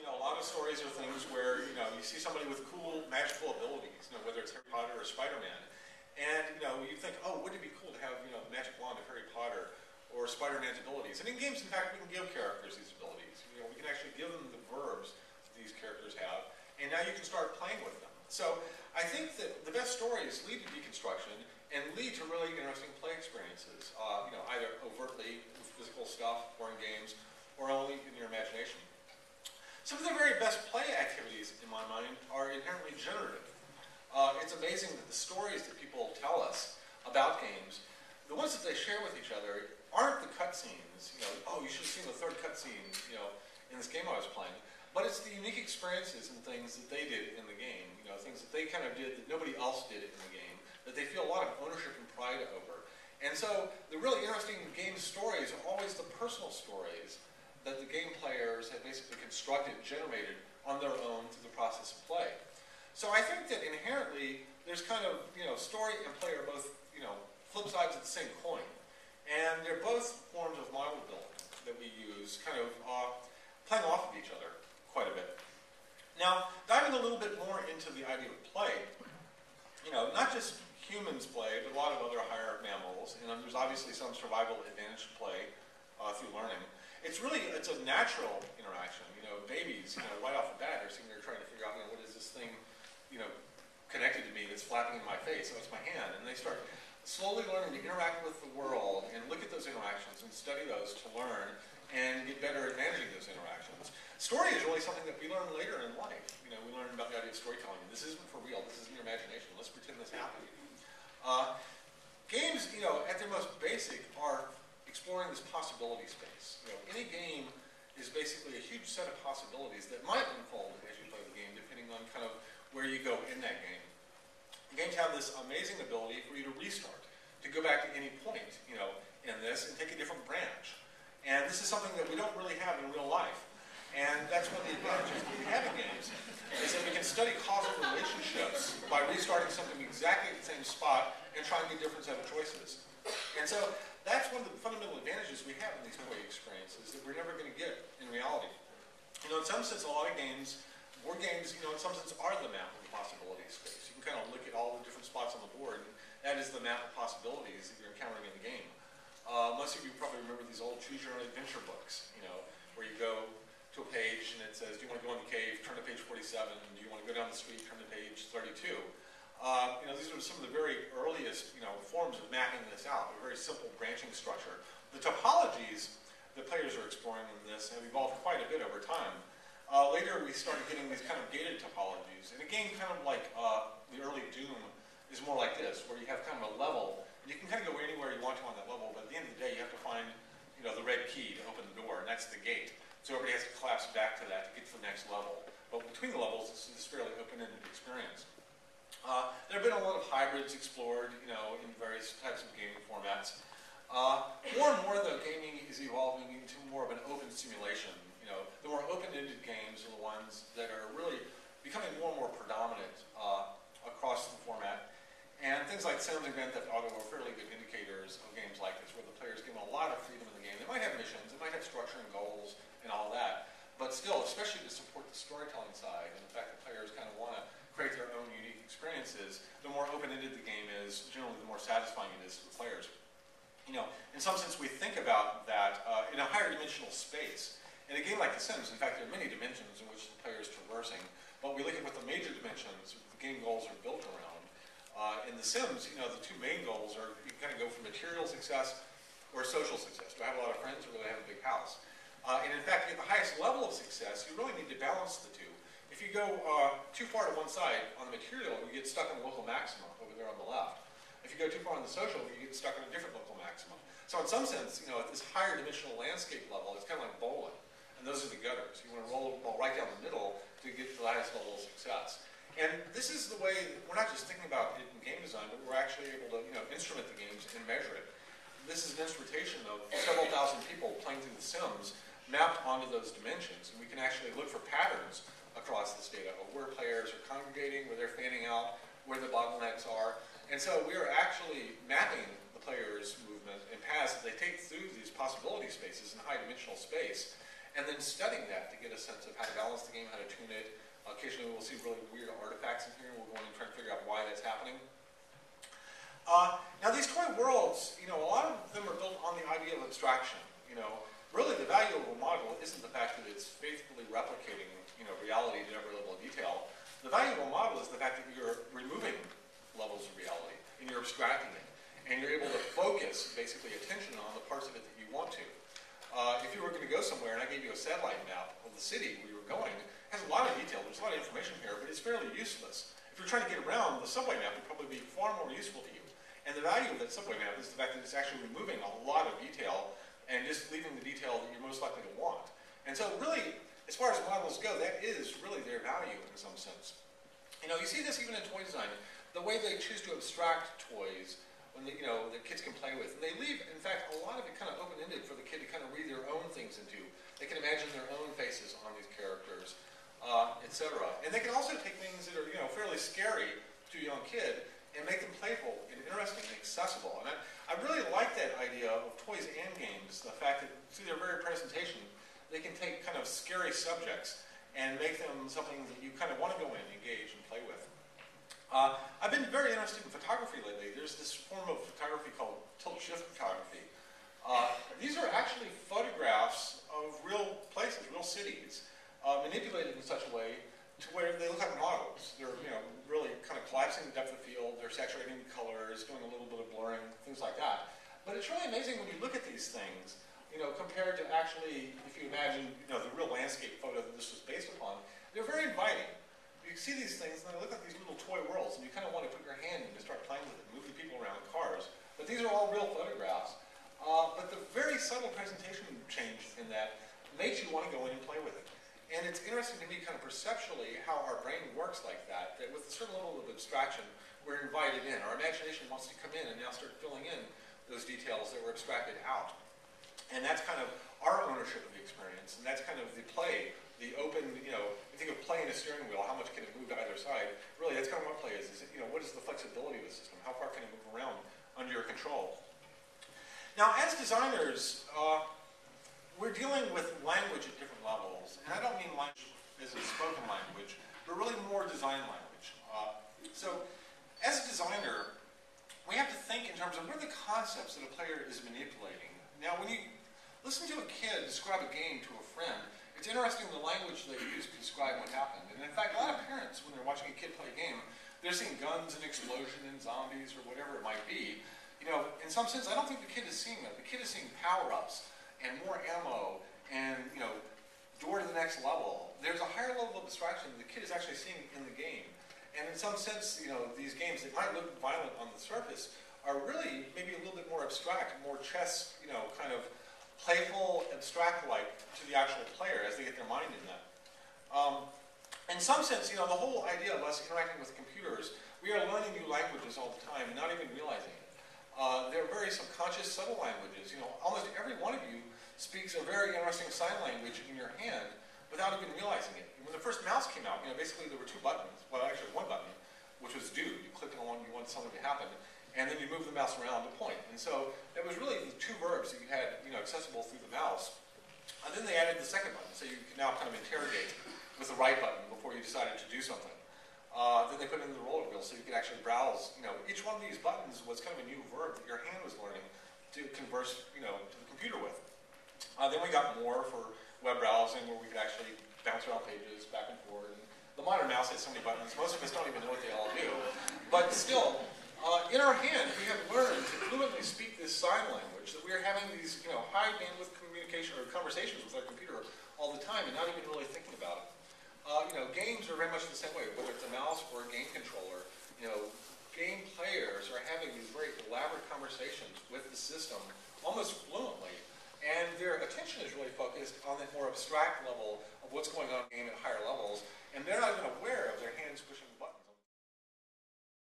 a lot of stories are things where, you see somebody with cool magical abilities, whether it's Harry Potter or Spider-Man. And, you think, oh, wouldn't it be cool to have, the magic wand of Harry Potter or Spider-Man's abilities? And in games, in fact, we can give characters these abilities. We can actually give them the verbs that these characters have, and now you can start playing with them. So I think that the best stories lead to deconstruction and lead to really interesting play experiences, either overtly physical stuff, or in games, or only in your imagination. Some of the very best play activities, in my mind, are inherently generative. It's amazing that the stories that people tell us about games, the ones that they share with each other, aren't the cutscenes. Oh, you should have seen the third cutscene, in this game I was playing. But it's the unique experiences and things that they did in the game, things that they kind of did that nobody else did in the game, that they feel a lot of ownership and pride over. And so the really interesting game stories are always the personal stories that the game players have basically constructed, generated on their own through the process of play. So I think that inherently there's kind of, story and play are both, flip sides of the same coin. And they're both forms of model building that we use, kind of playing off of each other quite a bit. Now, diving a little bit more into the idea of play, not just humans play, but a lot of other higher mammals, and there's obviously some survival advantage to play through learning. It's a natural interaction. Babies, right off the bat are sitting there trying to figure out, what is this thing, connected to me that's flapping in my face? Oh, it's my hand. And they start slowly learning to interact with the world and look at those interactions and study those to learn and get better at managing those interactions. Story is really something that we learn later in life. We learn about the idea of storytelling. This isn't for real. This isn't your imagination. Let's pretend this happened. Games, at their most basic, are exploring this possibility space. Any game is basically a huge set of possibilities that might unfold as you play the game, depending on kind of where you go in that game. Games have this amazing ability for you to restart, to go back to any point, in this and take a different branch. And this is something that we don't really have in real life. And that's one of the advantages that we have in games, is that we can study causal relationships by restarting something exactly at the same spot and trying a different set of choices. And so that's one of the fundamental advantages we have in these toy experiences that we're never going to get in reality. In some sense, a lot of games, board games, in some sense are the map of the possibility space. You can kind of look at all the different spots on the board, and that is the map of possibilities that you're encountering in the game. Most of you probably remember these old Choose Your Own Adventure books, where you go to a page and it says, do you want to go in the cave, turn to page 47, do you want to go down the street, turn to page 32. These are some of the very earliest, forms of mapping this out, a very simple branching structure. The topologies that players are exploring in this have evolved quite a bit over time. Later, we started getting these kind of gated topologies. And a game kind of like the early Doom is more like this, where you have kind of a level, and you can kind of go anywhere you want to on that level, but at the end of the day, you have to find, the red key to open the door, and that's the gate. So everybody has to collapse back to that to get to the next level. But between the levels, this is fairly open-ended experience. There have been a lot of hybrids explored, in various types of gaming formats. More and more, though, gaming is evolving into more of an open simulation. The more open-ended games are the ones that are really becoming more and more predominant across the format. And things like Sims and Grand Theft Auto are fairly good indicators of games like this, where the players give them a lot of freedom in the game. They might have missions, they might have structure and goals and all that, but still, especially to support the storytelling side and the fact that players kind of want to create their own unique experiences, the more open-ended the game is, generally the more satisfying it is to the players. In some sense, we think about that in a higher dimensional space. In a game like The Sims, in fact, there are many dimensions in which the player is traversing, but we look at what the major dimensions the game goals are built around. In The Sims, the two main goals are, you kind of go for material success or social success. Do I have a lot of friends or do I have a big house? And in fact, at the highest level of success, you really need to balance the two. If you go too far to one side on the material, you get stuck in a local maximum over there on the left. If you go too far on the social, you get stuck in a different local maximum. So in some sense, at this higher dimensional landscape level, it's kind of like bowling. And those are the gutters. You want to roll the ball right down the middle to get to the highest level of success. And this is the way, we're not just thinking about it in game design, but we're actually able to instrument the games and measure it. This is an instrumentation of several thousand people playing through The Sims mapped onto those dimensions. And we can actually look for patterns across this data of where players are congregating, where they're fanning out, where the bottlenecks are. And so we are actually mapping the players' movement and paths that they take through these possibility spaces in high dimensional space. and then studying that to get a sense of how to balance the game, how to tune it. Occasionally we'll see really weird artifacts in here, and we'll go in and try and figure out why that's happening. Now these toy worlds, a lot of them are built on the idea of abstraction. Really the value of a model isn't the fact that it's faithfully replicating, reality to every level of detail. The value of a model is the fact that you're removing levels of reality, and you're abstracting it, and you're able to focus, basically, attention on the parts of it that you want to. If you were going to go somewhere and I gave you a satellite map of the city where you were going, it has a lot of detail, there's a lot of information here, but it's fairly useless. If you're trying to get around, the subway map would probably be far more useful to you. And the value of that subway map is the fact that it's actually removing a lot of detail and just leaving the detail that you're most likely to want. And so really, as far as models go, that is really their value in some sense. You see this even in toy design, the way they choose to abstract toys when that kids can play with. And they leave, in fact, a lot of it kind of open-ended for the kid to kind of read their own things into. They can imagine their own faces on these characters, etc. And they can also take things that are, fairly scary to a young kid and make them playful and interesting and accessible. And I really like that idea of toys and games, the fact that through their very presentation, they can take kind of scary subjects and make them something that you kind of want to go in, engage, and play with. I've been very interested in photography lately. There's this form of photography called tilt-shift photography. These are actually photographs of real places, real cities, manipulated in such a way to where they look like models. They're really kind of collapsing the depth of field, they're saturating the colors, doing a little bit of blurring, things like that. But it's really amazing when you look at these things, compared to actually, if you imagine, the real landscape photo that this was based upon, they're very inviting. You see these things, and they look like these little toy worlds, and you kind of want to put your hand in and start playing with it, move the people around in cars. But these are all real photographs. But the very subtle presentation change in that makes you want to go in and play with it. And it's interesting to me kind of perceptually how our brain works like that with a certain level of abstraction, we're invited in. Our imagination wants to come in and now start filling in those details that were abstracted out. And that's kind of our ownership of the experience, and that's kind of the play, the open, you think of play in a steering wheel, how much can it move to either side? Really, that's kind of what play is what is the flexibility of the system? How far can it move around under your control? Now, as designers, we're dealing with language at different levels, and I don't mean language as a spoken language, but really more design language. So, as a designer, we have to think in terms of what are the concepts that a player is manipulating. Now, when you listen to a kid describe a game to a friend, it's interesting the language they use to describe what happened. And in fact, a lot of parents, when they're watching a kid play a game, they're seeing guns and explosion and zombies or whatever it might be. In some sense, I don't think the kid is seeing that. The kid is seeing power-ups and more ammo and, door to the next level. There's a higher level of abstraction that the kid is actually seeing in the game. And in some sense, these games that might look violent on the surface are really maybe a little bit more abstract, more chess, kind of playful, abstract-like to the actual player as they get their mind in that. In some sense, the whole idea of us interacting with computers, we are learning new languages all the time and not even realizing it. They're very subconscious, subtle languages. Almost every one of you speaks a very interesting sign language in your hand without even realizing it. When the first mouse came out, basically there were two buttons. Well, actually one button, which was do. You clicked on one, you wanted something to happen, and then you move the mouse around to point. And so that was really the two verbs that you had, accessible through the mouse. And then they added the second button, so you can now kind of interrogate with the right button before you decided to do something. Then they put in the roller wheel so you could actually browse. Each one of these buttons was kind of a new verb that your hand was learning to converse, to the computer with. Then we got more for web browsing where we could actually bounce around pages back and forth. And the modern mouse has so many buttons, most of us don't even know what they all do. But still, in our hand, we have learned to fluently speak this sign language, that we are having these, high bandwidth communication or conversations with our computer all the time and not even really thinking about it. Games are very much the same way, whether it's a mouse or a game controller. Game players are having these very elaborate conversations with the system almost fluently, and their attention is really focused on that more abstract level of what's going on in the game at higher levels, and they're not even aware of their hands pushing